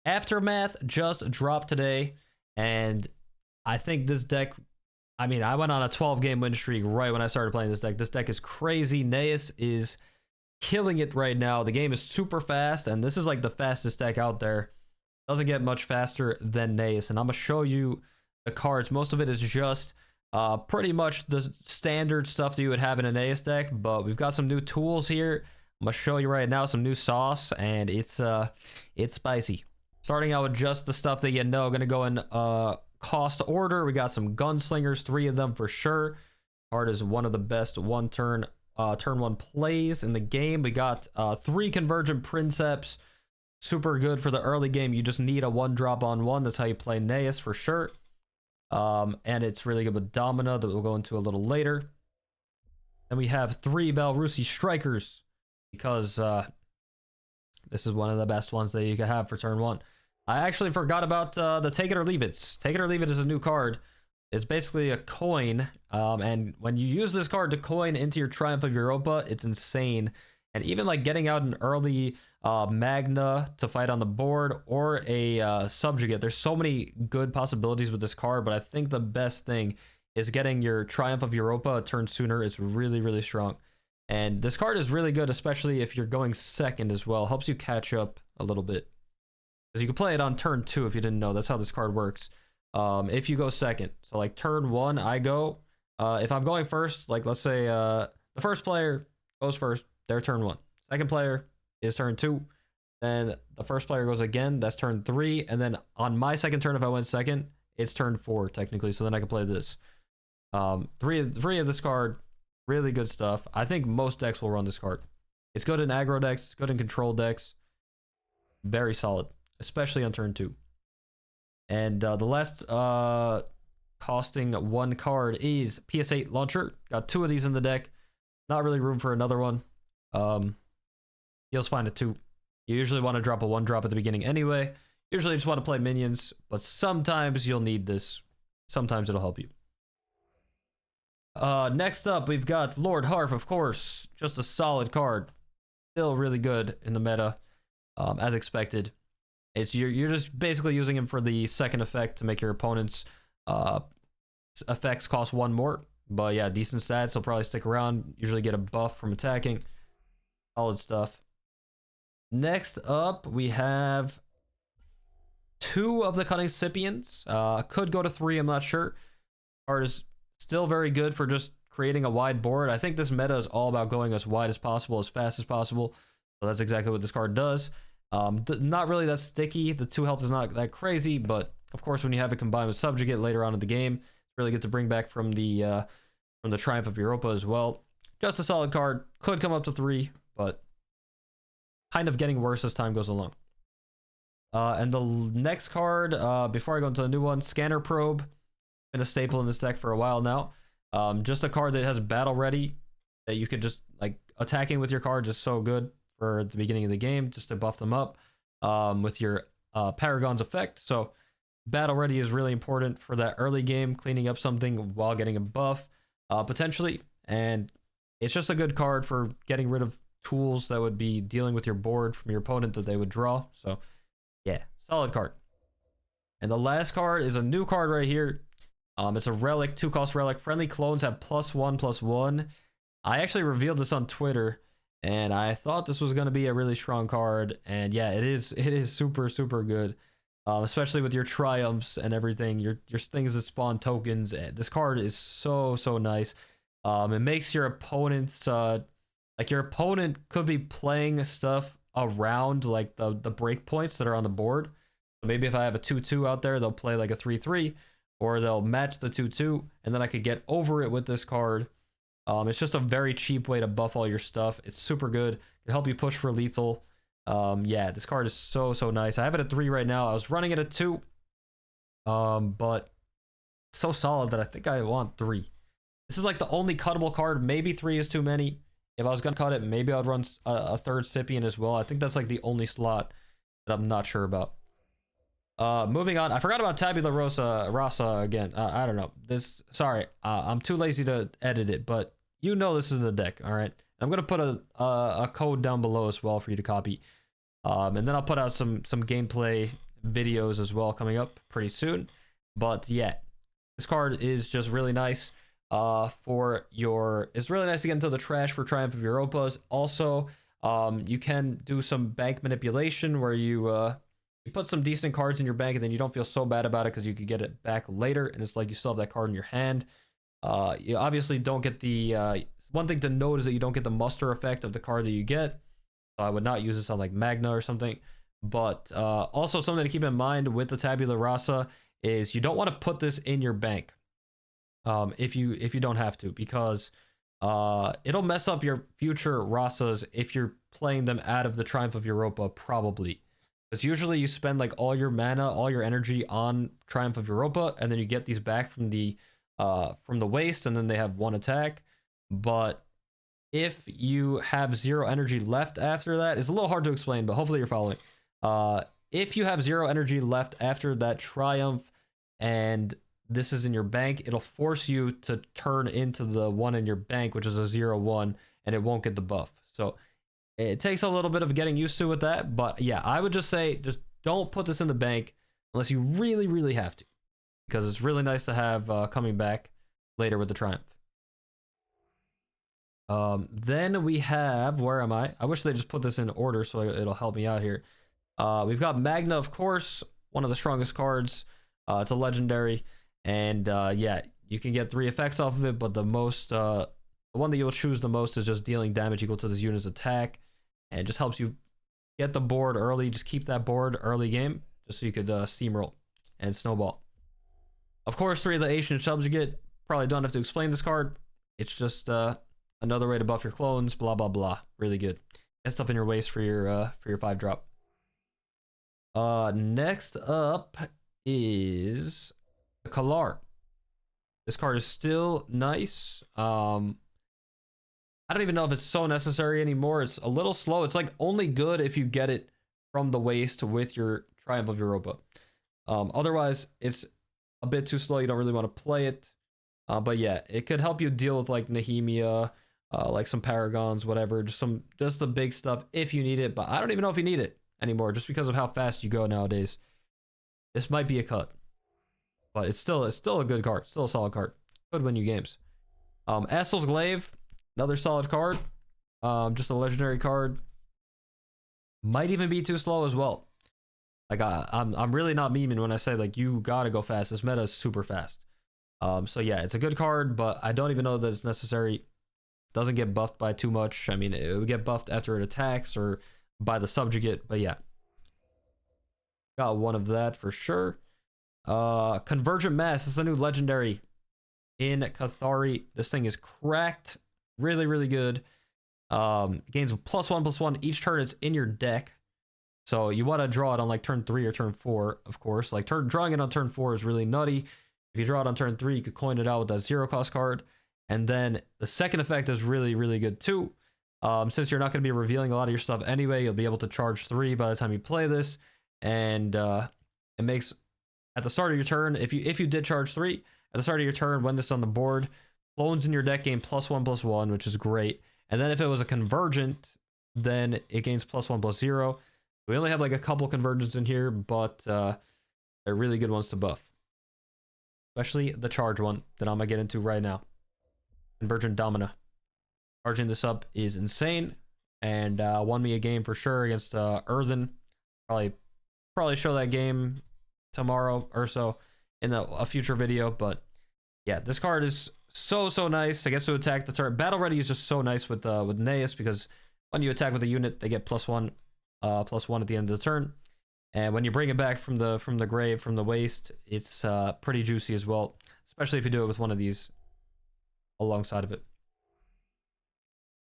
Aftermath just dropped today, and I think this deck, I mean, I went on a 12-game win streak right when I started playing this deck. This deck is crazy. Gnaeus is killing it right now. The game is super fast, and this is like the fastest deck out there. Doesn't get much faster than Gnaeus, and I'm going to show you the cards. Most of it is just pretty much the standard stuff that you would have in a Gnaeus deck, but we've got some new tools here. I'm going to show you right now some new sauce, and it's spicy. Starting out with just the stuff that you know. Going to go in cost order. We got some gunslingers, 3 of them for sure. Card is one of the best turn 1 plays in the game. We got 3 Convergent Princeps. Super good for the early game. You just need a 1-drop on 1. That's how you play Gnaeus for sure. And it's really good with Domino that we'll go into a little later. Then we have 3 Belarusi Strikers, because this is one of the best ones that you can have for turn 1. I actually forgot about the Take It or Leave It. Take It or Leave It is a new card. It's basically a coin, and when you use this card to coin into your Triumph of Europa, it's insane. And even like getting out an early Magna to fight on the board, or a Subjugate, there's so many good possibilities with this card, but I think the best thing is getting your Triumph of Europa a turn sooner. It's really, really strong. And this card is really good, especially if you're going second as well. Helps you catch up a little bit. Because you can play it on turn 2 if you didn't know. That's how this card works. If you go second. So like turn 1, I go. If I'm going first, like let's say the first player goes first, their turn 1. Second player is turn 2. Then the first player goes again, that's turn 3. And then on my second turn, if I went second, it's turn 4 technically. So then I can play this. Three of this card, really good stuff. I think most decks will run this card. It's good in aggro decks, it's good in control decks. Very solid, especially on turn 2. And the last costing 1 card is PS8 Launcher. Got 2 of these in the deck. Not really room for another one. You'll find it 2. You usually want to drop a 1-drop at the beginning anyway. Usually just want to play minions, but sometimes you'll need this. Sometimes it'll help you. Next up, we've got Lord Harf, of course. Just a solid card. Still really good in the meta, as expected. You're just basically using him for the second effect to make your opponent's effects cost 1 more. But yeah, decent stats. He'll probably stick around. Usually get a buff from attacking. Solid stuff. Next up, we have 2 of the Cunning Scipients. Could go to 3, I'm not sure. Card is still very good for just creating a wide board. I think this meta is all about going as wide as possible, as fast as possible. So that's exactly what this card does. Not really that sticky. The 2 health is not that crazy, but of course when you have it combined with Subjugate later on in the game, it's really good to bring back from the Triumph of Europa as well. Just a solid card. Could come up to 3, but kind of getting worse as time goes along. And the next card, before I go into the new one, Scanner Probe. Been a staple in this deck for a while now. Just a card that has battle ready, that you could just like attacking with your cards is so good for the beginning of the game, just to buff them up with your Paragon's effect. So battle ready is really important for that early game, cleaning up something while getting a buff potentially. And it's just a good card for getting rid of tools that would be dealing with your board from your opponent that they would draw. So yeah, solid card. And the last card is a new card right here. It's a Relic, 2-cost Relic. Friendly clones have +1/+1. I actually revealed this on Twitter, and I thought this was going to be a really strong card. And yeah, it is. It is super, super good, especially with your triumphs and everything. Your things that spawn tokens. This card is so nice. It makes your opponents like your opponent could be playing stuff around like the breakpoints that are on the board. So maybe if I have a 2/2 out there, they'll play like a 3/3. Or they'll match the 2/2, and then I could get over it with this card. It's just a very cheap way to buff all your stuff. It's super good. It'll help you push for lethal. Yeah, this card is so nice. I have it at 3 right now. I was running it at 2. But it's so solid that I think I want 3. This is like the only cuttable card. Maybe 3 is too many. If I was gonna cut it, maybe I'd run a 3rd Scipient as well. I think that's like the only slot that I'm not sure about. Moving on, I forgot about Tabula Rasa again. I don't know this. Sorry, I'm too lazy to edit it, but you know this is the deck. All right, I'm gonna put a code down below as well for you to copy, and then I'll put out some gameplay videos as well coming up pretty soon. But yeah, this card is just really nice for your, it's really nice to get into the trash for Triumph of Europas. Also, you can do some bank manipulation where you put some decent cards in your bank and then you don't feel so bad about it because you could get it back later, and it's like you still have that card in your hand. You obviously don't get the one thing to note is that you don't get the muster effect of the card that you get. So I would not use this on like Magna or something. But also something to keep in mind with the Tabula Rasa is you don't want to put this in your bank if you don't have to, because it'll mess up your future Rasas if you're playing them out of the Triumph of Europa, probably. Because usually you spend like all your mana, all your energy on Triumph of Europa, and then you get these back from the waste, and then they have one attack. But if you have 0 energy left after that, it's a little hard to explain, but hopefully you're following. If you have 0 energy left after that Triumph, and this is in your bank, it'll force you to turn into the one in your bank, which is a 0/1, and it won't get the buff. So it takes a little bit of getting used to with that, but yeah, I would just say just don't put this in the bank unless you really, really have to, because it's really nice to have coming back later with the Triumph. Then we have, where am I? I wish they just put this in order so it'll help me out here. We've got Magna, of course, one of the strongest cards. It's a legendary, and yeah, you can get 3 effects off of it, but the one that you'll choose the most is just dealing damage equal to this unit's attack, and it just helps you get the board early. Just keep that board early game, just so you could steamroll and snowball. Of course, 3 of the ancient subs you get. Probably don't have to explain this card. It's just another way to buff your clones, blah blah blah. Really good. Get stuff in your waist for your 5-drop. Next up is the Kalar. This card is still nice. I don't even know if it's so necessary anymore. It's a little slow. It's like only good if you get it from the waste with your Triumph of Europa. Otherwise, it's a bit too slow. You don't really want to play it. But yeah, it could help you deal with like Nehemia, like some Paragons, whatever. Just the big stuff if you need it. But I don't even know if you need it anymore, just because of how fast you go nowadays. This might be a cut, but it's still a good card. Still a solid card. Could win you games. Aselglaive, another solid card. Just a legendary card. Might even be too slow as well. Like I'm really not memeing when I say like you gotta go fast. This meta is super fast. So yeah, it's a good card, but I don't even know that it's necessary. Doesn't get buffed by too much. I mean, it would get buffed after it attacks or by the subjugate, but yeah. Got one of that for sure. Convergent Mass is the new legendary in Cathari. This thing is cracked. Really, really good. Gains +1/+1 each turn it's in your deck. So you want to draw it on like turn 3 or turn 4, of course. Like drawing it on turn 4 is really nutty. If you draw it on turn 3, you could coin it out with that 0-cost card. And then the second effect is really, really good too. Since you're not going to be revealing a lot of your stuff anyway, you'll be able to charge 3 by the time you play this. And it makes, at the start of your turn, if you did charge 3, at the start of your turn, when this is on the board, clones in your deck gain +1/+1, which is great. And then if it was a convergent, then it gains +1/+0. We only have like a couple convergents in here, but they're really good ones to buff. Especially the charge one that I'm going to get into right now. Convergent Domino. Charging this up is insane, and won me a game for sure against Earthen. Probably show that game tomorrow or so in a future video, but yeah, this card is so nice. It gets to attack the turn. Battle Ready is just so nice with Gnaeus, because when you attack with a unit, they get +1/+1 at the end of the turn. And when you bring it back from the grave, from the waste, it's pretty juicy as well, especially if you do it with one of these alongside of it.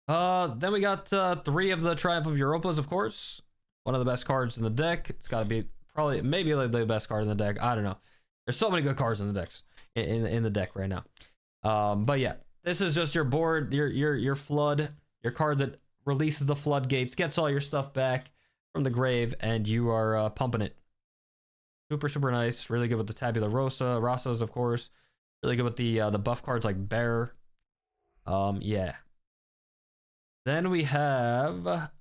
Then we got 3 of the Triumph of Europas, of course. One of the best cards in the deck. It's got to be maybe like the best card in the deck. I don't know. There's so many good cards in the decks in the deck right now. But yeah, this is just your board, your flood, your card that releases the floodgates, gets all your stuff back from the grave, and you are pumping it. Super nice. Really good with the Tabula Rasas, of course. Really good with the buff cards like Bear. Yeah. Then we have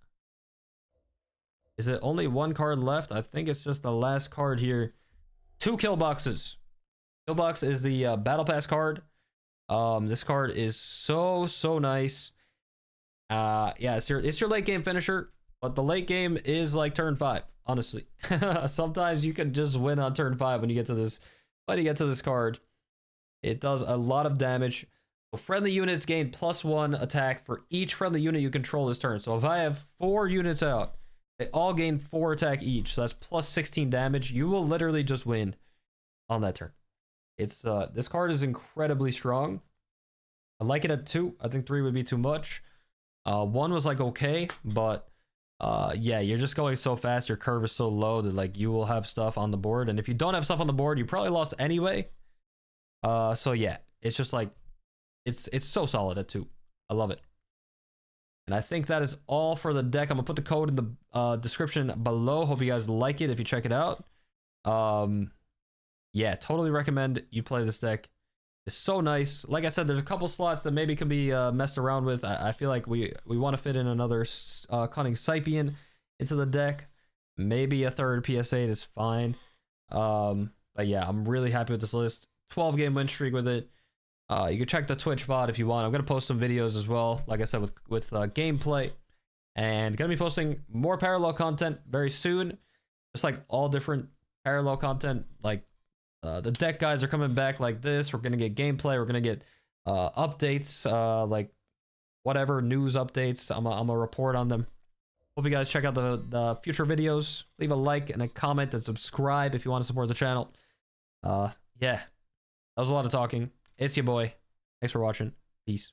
Is it only one card left? I think it's just the last card here. 2 Killboxes. Killbox is the Battle Pass card. This card is so nice. Yeah, it's your late game finisher, but the late game is like turn 5, honestly. Sometimes you can just win on turn 5 when you get to this card. It does a lot of damage. So friendly units gain +1 attack for each friendly unit you control this turn. So if I have 4 units out, they all gain 4 attack each. So that's +16 damage. You will literally just win on that turn. It's this card is incredibly strong. I like it at 2. I think 3 would be too much. 1 was like okay, but yeah, you're just going so fast. Your curve is so low that like you will have stuff on the board, and if you don't have stuff on the board, you probably lost anyway. So yeah, it's just like it's so solid at 2. I love it. And I think that is all for the deck. I'm gonna put the code in the description below. Hope you guys like it if you check it out. Yeah, totally recommend you play this deck. It's so nice. Like I said, there's a couple slots that maybe can be messed around with. I feel like we want to fit in another Cunning Cypian into the deck. Maybe a third PS8 is fine. But yeah, I'm really happy with this list. 12-game win streak with it. You can check the Twitch VOD if you want. I'm gonna post some videos as well, like I said, with gameplay, and gonna be posting more parallel content very soon. Just like all different parallel content. Like the deck guides are coming back like this. We're gonna get gameplay. We're gonna get updates, like whatever news updates. I'm a report on them. Hope you guys check out the future videos. Leave a like and a comment and subscribe if you want to support the channel. Yeah, that was a lot of talking. It's your boy. Thanks for watching. Peace.